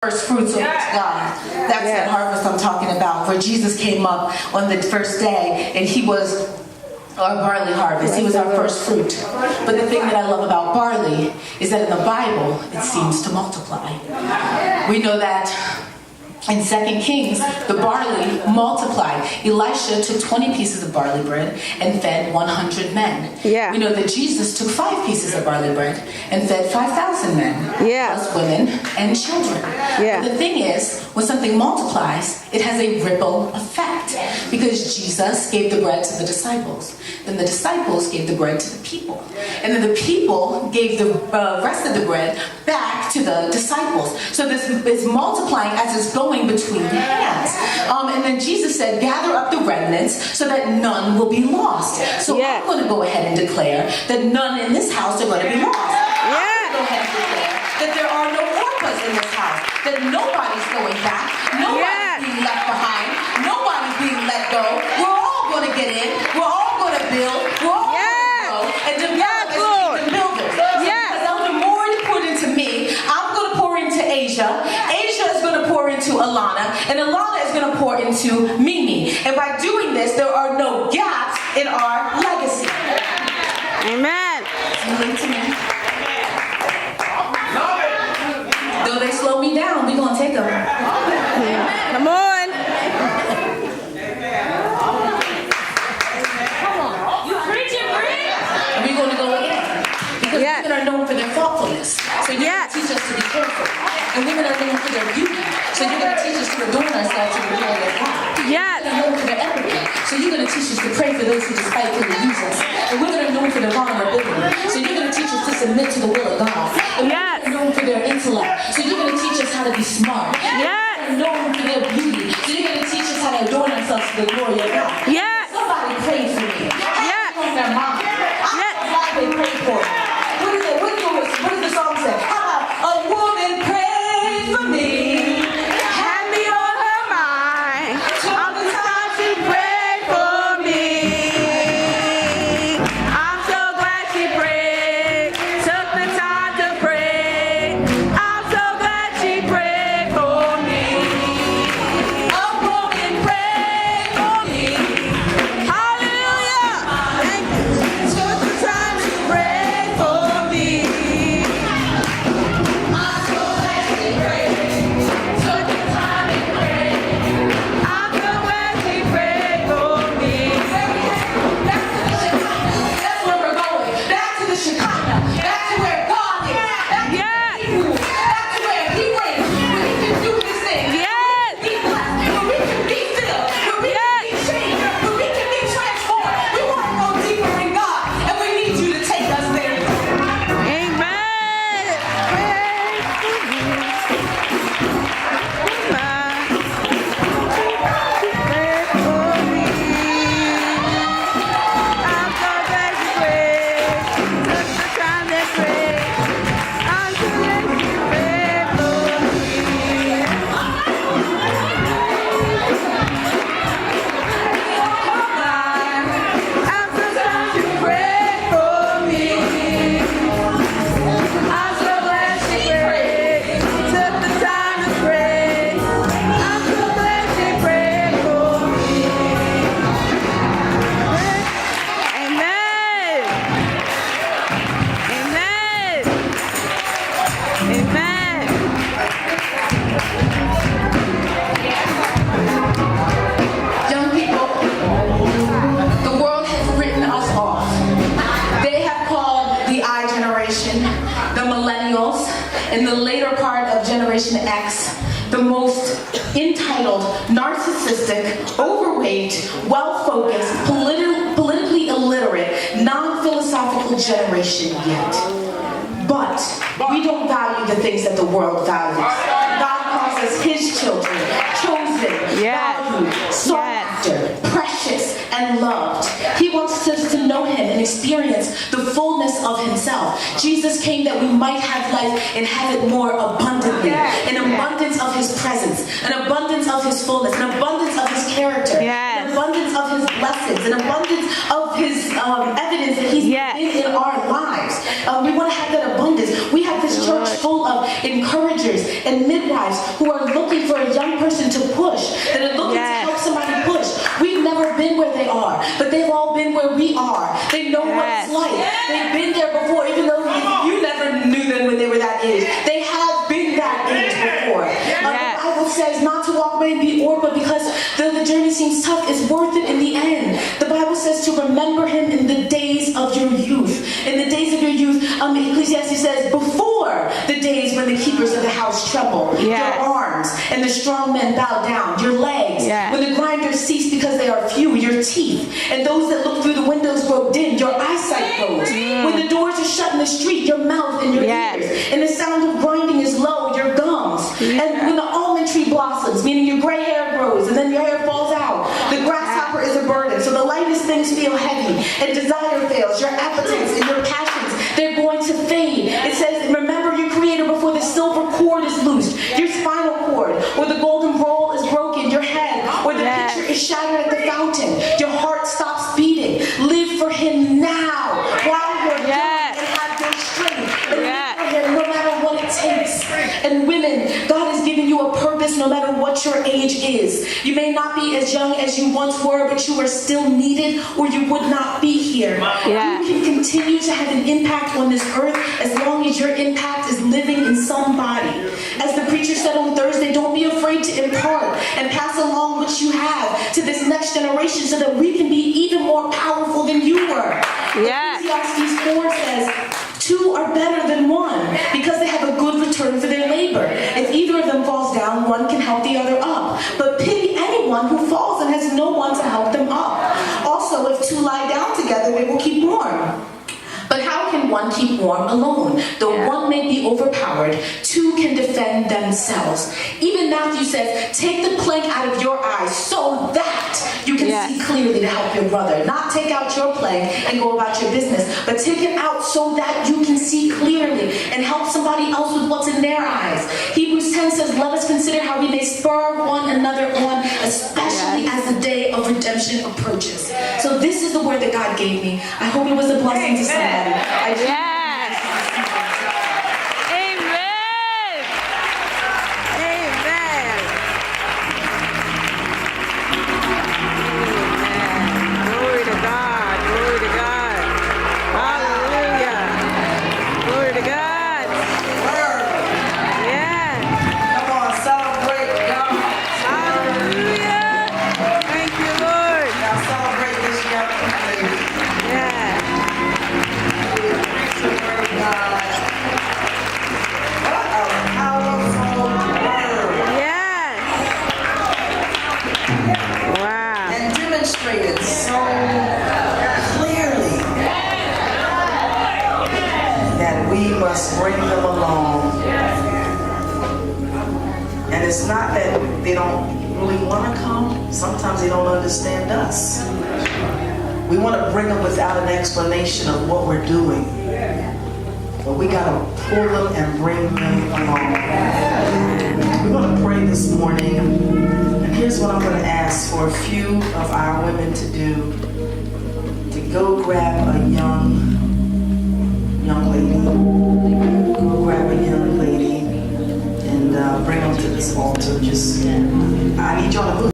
First fruits of God. That's that harvest I'm talking about, where Jesus came up on the first day and he was our barley harvest. He was our first fruit. But the thing that I love about barley is that in the Bible, it seems to multiply. We know that in 2 Kings, the barley multiplied. Elisha took 20 pieces of barley bread and fed 100 men. Yeah. We know that Jesus took 5 pieces of barley bread and fed 5,000 men. Yeah. Plus women and children. Yeah. But the thing is, when something multiplies, it has a ripple effect. Because Jesus gave the bread to the disciples. Then the disciples gave the bread to the people. And then the people gave the rest of the bread back to the disciples. So this is multiplying as it's going between hands. And then Jesus said, gather up the remnants so that none will be lost. So I'm going to go ahead and declare that none in this house are going to be lost. I'm going to go ahead and declare that there are no orphans in this house. That nobody's going back. Nobody's being left behind. Nobody's being let go. We're all going to get in. We're all going to build. We're all going to grow and develop as kingdom builders. Because Elder Maureen poured into me, I'm going to pour into Asia. Asia is going to pour into Alana. And Alana is going to pour into Mimi. And by doing this, there are no gaps in our legacy. Amen. Though they slow me down, we're going to take them. Come on. You preaching, Bree? And we're going to go again. Because women are known for their thoughtfulness. So you're going to teach us to be careful. And women are known for their beauty. So you're going to teach us to adorn ourselves to the glory of God. Yes. Women are known for their empathy. So you're going to teach us to pray for those who despitefully use us. And women are known for their vulnerability. So you're going to teach us to submit to the will of God. And women are known for their intellect. So you're going to teach us how to be smart. Yes. Women are known for their beauty. So you're going to teach us how to adorn ourselves to the glory of God. Yes. Somebody pray for me. Yes. On their mind. Yes. Why they pray for me. What is it? What does the song say? How about a woman pray for me? Had me on her mind. All the time she prayed for me. I'm so glad she prayed. Took the time to pray. I'm so glad she prayed for me. A woman pray for me. Hallelujah. Thank you. Took the time to pray for me. I'm so glad she prayed. Took the time to pray. I'm so glad she prayed for me. That's where we're going. Back to the Shekinah. Back to where God is. Back to Hebrew. Back to where He reigns. Where He can do His thing. Yes. Be blessed. Where we can be filled. Where we can be changed. Where we can be transformed. We want to go deeper in God. And we need you to take us there. Amen. Young people, the world has written us off. They have called the I generation, the millennials, and the later part of Generation X, the most entitled, narcissistic, overweight, well-focused, politically illiterate, non-philosophical generation yet. But we don't value the things that the world values. God calls us His children, chosen, valued, sought after, precious, and loved. He wants us to know Him and experience the fullness of Himself. Jesus came that we might have life and have it more abundantly. An abundance of His presence, an abundance of His fullness, an abundance of His character, an abundance of His blessings, an abundance of His evidence that He's been in our lives. We want to have that abundance. We have this church full of encouragers and midwives who are looking for a young person to push, that are looking to help somebody push. We've never been where they are, but they've all been where we are. They know what it's like. They've been there before, even though you never knew them when they were that age. They have been that age before. The Bible says not to walk away and be bored, but because though the journey seems tough, it's worth it in the end. The Bible says to remember him in the days of your youth. In the days of your youth, Ecclesiastes says, before the days when the keepers of the house tremble, your arms and the strong men bow down, your legs, when the grinders cease because they are few, your teeth, and those that look through the windows grow dim, your eyesight goes. When the doors are shut in the street, your mouth and your ears, and the sound of grinding is low, your gums. And when the almond tree blossoms, meaning your gray hair grows and then your hair falls out, the grasshopper is a burden, so the lightest things feel heavy, and desire fails, your appetites and your passions, they're going to fade. It says, remember your creator before the silver cord is loosed, your spinal cord, or the golden bowl is broken, your head, or the pitcher is shattered at the fountain, your heart stops beating. Live for him now while you're young and have your strength, and live for him no matter what it takes. And women, God has given you a purpose no matter what your age is. You may not be as young as you once were, but you are still needed, or you would not be here. You can continue to have an impact on this earth as long as your impact is living in somebody. As the preacher said on Thursday, don't be afraid to impart and pass along what you have to this next generation so that we can be even more powerful than you were. Ecclesiastes 4 says, two are better than one because they have a good return for their labor. If either of them falls down, one can help the other up. But pity anyone who falls and has no one to help them up. Also, if two lie down together, they will keep warm. But how can one keep warm alone? Though one may be overpowered, two can defend themselves. Even Matthew says, take the plank out of your eye so that you can see clearly to help your brother. Not take out your plank and go about your business, but take it out so that you can see clearly and help somebody else with what's in their eyes. Hebrews 10 says, let us consider how we may spur one another on, especially as the day of redemption approaches. So this is the word that God gave me. I hope it was a blessing to somebody. Amen. Glory to God. Glory to God. Hallelujah. Glory to God. Come on, celebrate God. Hallelujah. Thank you, Lord. Now celebrate this young lady. God. What a powerful word. Wow. And demonstrated so clearly that we must bring them along. And it's not that they don't really want to come. Sometimes they don't understand us. We want to bring them without an explanation of what we're doing. But we got to pull them and bring them along. We're going to pray this morning. And here's what I'm going to ask for a few of our women to do. To go grab a young lady. Go grab a young lady and bring them to this altar. I need y'all to move.